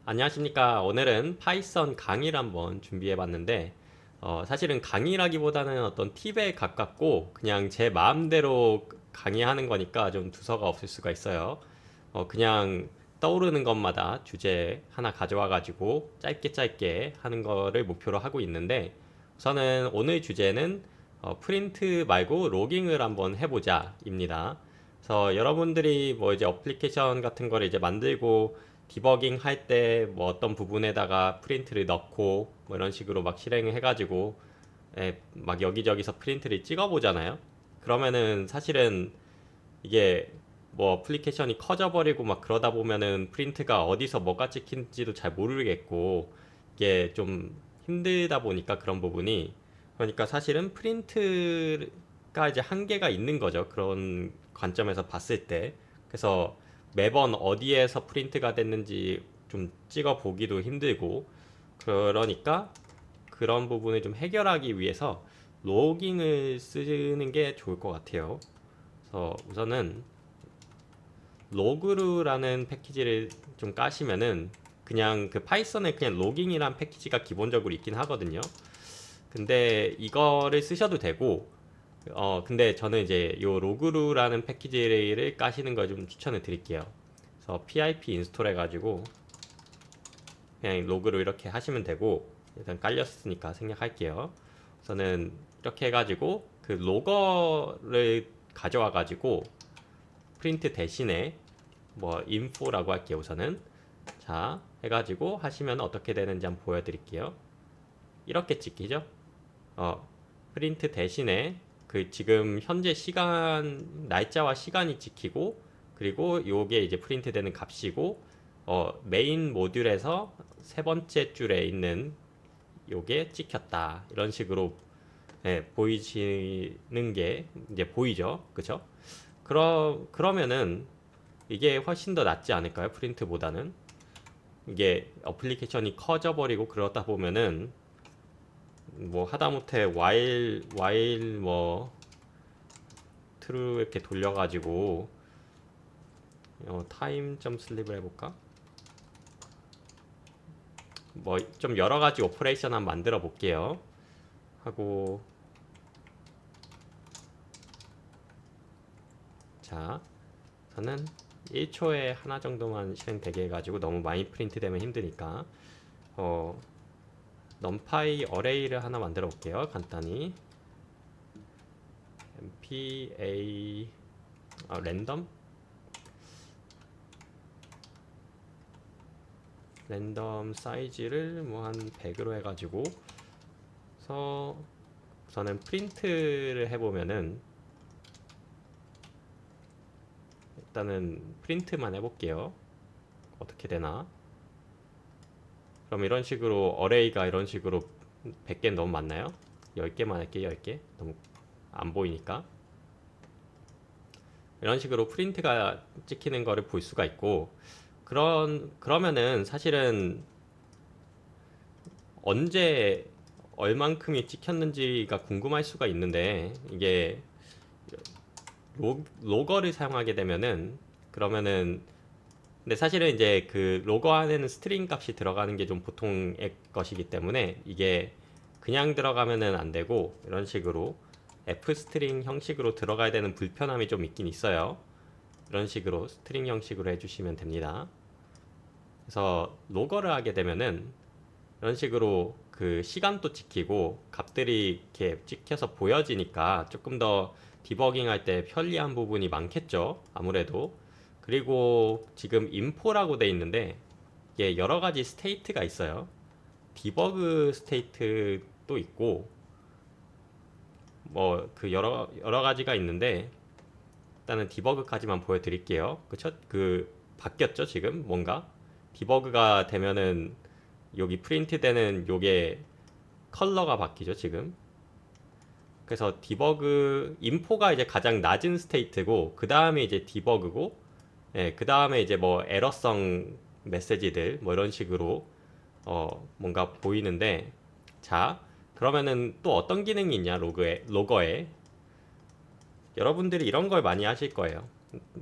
안녕하십니까. 오늘은 파이썬 강의를 한번 준비해 봤는데, 사실은 강의라기보다는 어떤 팁에 가깝고, 그냥 제 마음대로 강의하는 거니까 좀 두서가 없을 수가 있어요. 그냥 떠오르는 것마다 주제 하나 가져와 가지고 짧게 짧게 하는 거를 목표로 하고 있는데, 우선은 오늘 주제는 프린트 말고 로깅을 한번 해보자입니다. 그래서 여러분들이 뭐 이제 어플리케이션 같은 거를 이제 만들고 디버깅 할 때 뭐 어떤 부분에다가 프린트를 넣고 뭐 이런 식으로 막 실행을 해가지고 막 여기저기서 프린트를 찍어보잖아요. 그러면은 사실은 이게 뭐 어플리케이션이 커져버리고 막 그러다 보면은 프린트가 어디서 뭐가 찍힌지도 잘 모르겠고 이게 좀 힘들다 보니까 그런 부분이 그러니까 사실은 프린트가 이제 한계가 있는 거죠. 그런 관점에서 봤을 때. 그래서 매번 어디에서 프린트가 됐는지 좀 찍어 보기도 힘들고 그러니까 그런 부분을 좀 해결하기 위해서 로깅을 쓰는 게 좋을 것 같아요. 그래서 우선은 로그루라는 패키지를 좀 까시면은 그냥 그 파이썬에 그냥 로깅이란 패키지가 기본적으로 있긴 하거든요. 근데 이거를 쓰셔도 되고 근데 저는 이제 요 로그루라는 패키지를 까시는 걸 좀 추천을 드릴게요. 그래서 pip 인스톨 해가지고 그냥 로그로 이렇게 하시면 되고 일단 깔렸으니까 생략할게요. 우선은 이렇게 해가지고 그 로거를 가져와 가지고 프린트 대신에 뭐 info라고 할게요. 우선은 자 해가지고 하시면 어떻게 되는지 한번 보여드릴게요. 이렇게 찍히죠. 프린트 대신에 그 지금 현재 시간 날짜와 시간이 찍히고 그리고 요게 이제 프린트 되는 값이고 메인 모듈에서 세 번째 줄에 있는 요게 찍혔다 이런 식으로 보이시는 게 이제 보이죠. 그쵸? 그러면은 이게 훨씬 더 낫지 않을까요? 프린트보다는 이게 어플리케이션이 커져 버리고 그러다 보면은 뭐 하다못해 while 뭐 true 이렇게 돌려가지고 time 점 슬립을 해볼까? 뭐 좀 여러 가지 오퍼레이션 한번 만들어 볼게요. 하고 자 저는 1초에 하나 정도만 실행되게 해가지고 너무 많이 프린트 되면 힘드니까 numpy 어레이를 하나 만들어 볼게요. 간단히 mpa 랜덤 사이즈를 뭐 한 100으로 해가지고 그래서 우선은 프린트를 해보면은 일단은 프린트만 해볼게요. 어떻게 되나? 그럼 이런 식으로 어레이가 이런 식으로 100개 너무 많나요? 10개만 할게요. 10개 너무 안 보이니까 이런 식으로 프린트가 찍히는 거를 볼 수가 있고 그러면은 사실은 언제 얼만큼이 찍혔는지가 궁금할 수가 있는데 이게 로거를 사용하게 되면은 그러면은 근데 사실은 이제 그 로거 안에는 스트링 값이 들어가는 게 좀 보통의 것이기 때문에 이게 그냥 들어가면은 안 되고 이런 식으로 f 스트링 형식으로 들어가야 되는 불편함이 좀 있긴 있어요. 이런 식으로 스트링 형식으로 해주시면 됩니다. 그래서 로거를 하게 되면은 이런 식으로 그 시간도 찍히고 값들이 이렇게 찍혀서 보여지니까 조금 더 디버깅 할 때 편리한 부분이 많겠죠. 아무래도. 그리고 지금 info라고 돼 있는데 이게 여러 가지 스테이트가 있어요. 디버그 스테이트도 있고 뭐 그 여러 가지가 있는데 일단은 디버그까지만 보여드릴게요. 그쵸? 그 바뀌었죠 지금 뭔가 디버그가 되면은 여기 프린트 되는 요게 컬러가 바뀌죠 지금. 그래서 디버그 인포가 이제 가장 낮은 스테이트고 그 다음에 이제 디버그고 그 다음에 이제 뭐 에러성 메시지들 뭐 이런 식으로 뭔가 보이는데 자 그러면은 또 어떤 기능이 있냐 로거에 여러분들이 이런 걸 많이 하실 거예요.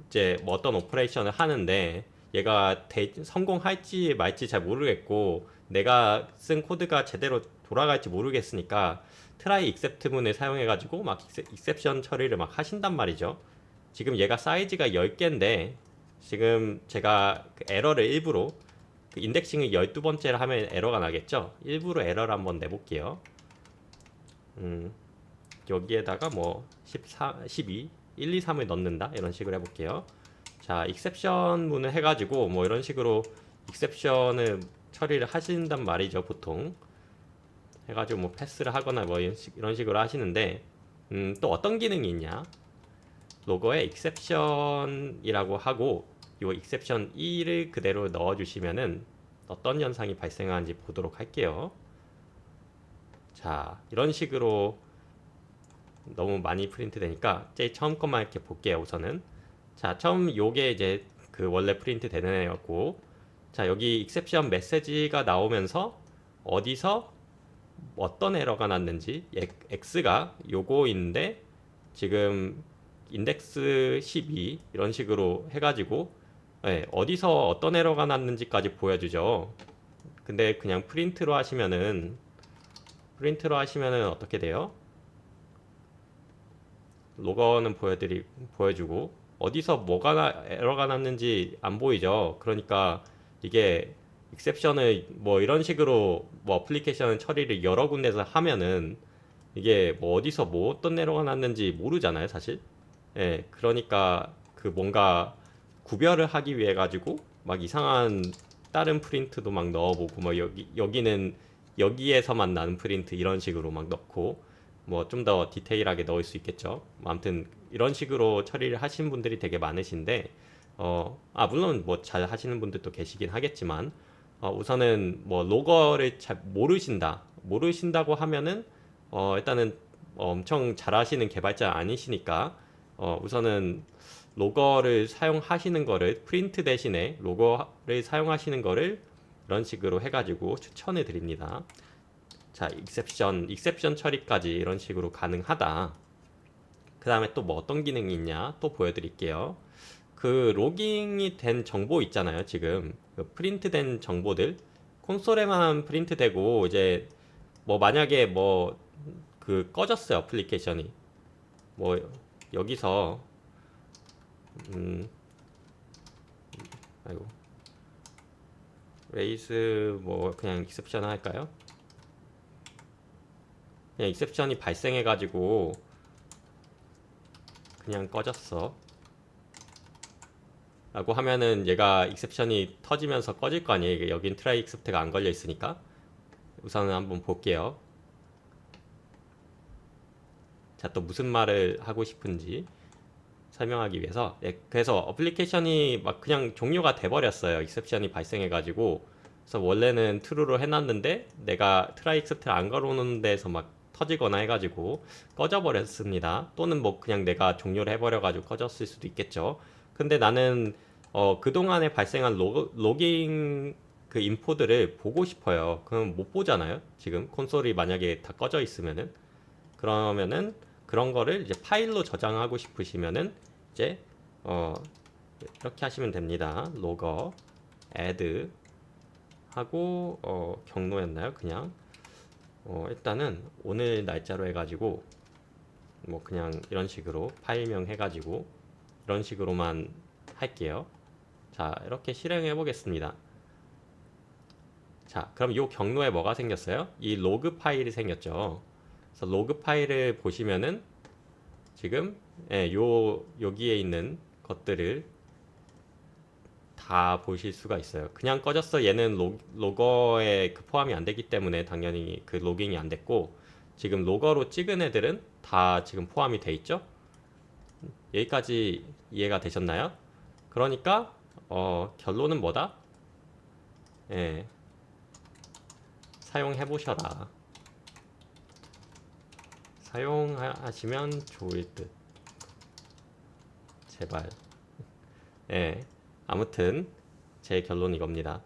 이제 뭐 어떤 오퍼레이션을 하는데 얘가 성공할지 말지 잘 모르겠고 내가 쓴 코드가 제대로 돌아갈지 모르겠으니까 try except 문을 사용해 가지고 막 exception 처리를 막 하신단 말이죠. 지금 얘가 사이즈가 10개인데 지금 제가 그 에러를 일부러 그 인덱싱을 12번째를 하면 에러가 나겠죠. 일부러 에러를 한번 내볼게요. 여기에다가 뭐 14, 12, 1, 2, 3을 넣는다 이런 식으로 해볼게요. 자, 익셉션 문을 해가지고 뭐 이런 식으로 익셉션을 처리를 하신단 말이죠. 보통 해가지고 뭐 패스를 하거나 뭐 이런 식으로 하시는데 또 어떤 기능이 있냐? 로거에 익셉션이라고 하고 이 익셉션 2를 그대로 넣어주시면은 어떤 현상이 발생하는지 보도록 할게요. 자, 이런 식으로 너무 많이 프린트 되니까 제일 처음 것만 이렇게 볼게요. 우선은 자, 처음 요게 이제 그 원래 프린트 되는 애였고, 자, 여기 익셉션 메시지가 나오면서 어디서 어떤 에러가 났는지 x가 요거인데 지금 인덱스 12 이런 식으로 해가지고 어디서 어떤 에러가 났는지까지 보여주죠. 근데 그냥 프린트로 하시면은 어떻게 돼요? 로거는 보여주고 어디서 뭐가 에러가 났는지 안 보이죠. 그러니까 이게 익셉션을 뭐 이런 식으로 뭐 어플리케이션 처리를 여러 군데서 하면은 이게 뭐 어디서 뭐 어떤 에러가 났는지 모르잖아요, 사실. 예, 그러니까 그 뭔가 구별을 하기 위해 가지고 막 이상한 다른 프린트도 막 넣어보고 뭐 여기는 여기에서만 나는 프린트 이런 식으로 막 넣고 뭐 좀 더 디테일하게 넣을 수 있겠죠. 뭐 아무튼 이런 식으로 처리를 하신 분들이 되게 많으신데 물론 뭐 잘 하시는 분들도 계시긴 하겠지만 우선은 뭐 로거를 잘 모르신다고 하면은 일단은 엄청 잘하시는 개발자 아니시니까 우선은 로거를 사용하시는 거를 프린트 대신에 로거를 사용하시는 거를 이런 식으로 해가지고 추천해 드립니다. 자, 익셉션 처리까지 이런 식으로 가능하다. 그 다음에 또 뭐 어떤 기능이 있냐 또 보여드릴게요. 그 로깅이 된 정보 있잖아요. 지금 그 프린트된 정보들 콘솔에만 프린트되고 이제 뭐 만약에 뭐 그 꺼졌어요. 어플리케이션이 뭐 여기서 아이고 레이스 뭐 그냥 익셉션 할까요? 그냥 익셉션이 발생해 가지고 그냥 꺼졌어 라고 하면은 얘가 익셉션이 터지면서 꺼질 거 아니에요. 여긴 트라이 익셉트가 안 걸려 있으니까. 우선은 한번 볼게요. 자, 또 무슨 말을 하고 싶은지 설명하기 위해서 그래서 어플리케이션이 막 그냥 종료가 돼버렸어요. 익셉션이 발생해가지고. 그래서 원래는 true로 해놨는데 내가 트라이 익셉트를 안 걸어놓는 데서 막 터지거나 해가지고 꺼져버렸습니다. 또는 뭐 그냥 내가 종료를 해버려가지고 꺼졌을 수도 있겠죠. 근데 나는 그동안에 발생한 로깅 그 인포들을 보고 싶어요. 그럼 못 보잖아요. 지금 콘솔이 만약에 다 꺼져 있으면은 그러면은 그런 거를 이제 파일로 저장하고 싶으시면은 이제 이렇게 하시면 됩니다. 로거 add 하고 경로였나요? 그냥 일단은 오늘 날짜로 해가지고 뭐 그냥 이런 식으로 파일명 해가지고 이런 식으로만 할게요. 자, 이렇게 실행해 보겠습니다. 자, 그럼 이 경로에 뭐가 생겼어요? 이 로그 파일이 생겼죠. 그래서 로그 파일을 보시면은 지금 여기에 있는 것들을 다 보실 수가 있어요. 그냥 꺼졌어. 얘는 로거에 그 포함이 안 되기 때문에 당연히 그 로깅이 안 됐고 지금 로거로 찍은 애들은 다 지금 포함이 돼 있죠. 여기까지 이해가 되셨나요? 그러니까 결론은 뭐다? 사용해 보셔라. 사용하시면 좋을 듯. 제발. 아무튼 제 결론은 이겁니다.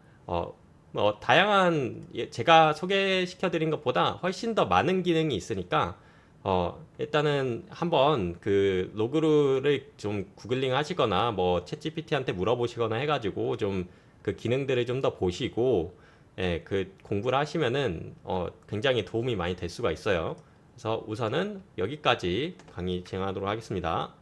다양한 제가 소개시켜 드린 것보다 훨씬 더 많은 기능이 있으니까 일단은 한번 그 로그를 좀 구글링 하시거나 뭐 챗GPT한테 물어보시거나 해가지고 좀 그 기능들을 좀 더 보시고, 예, 그 공부를 하시면은 굉장히 도움이 많이 될 수가 있어요. 그래서 우선은 여기까지 강의 진행하도록 하겠습니다.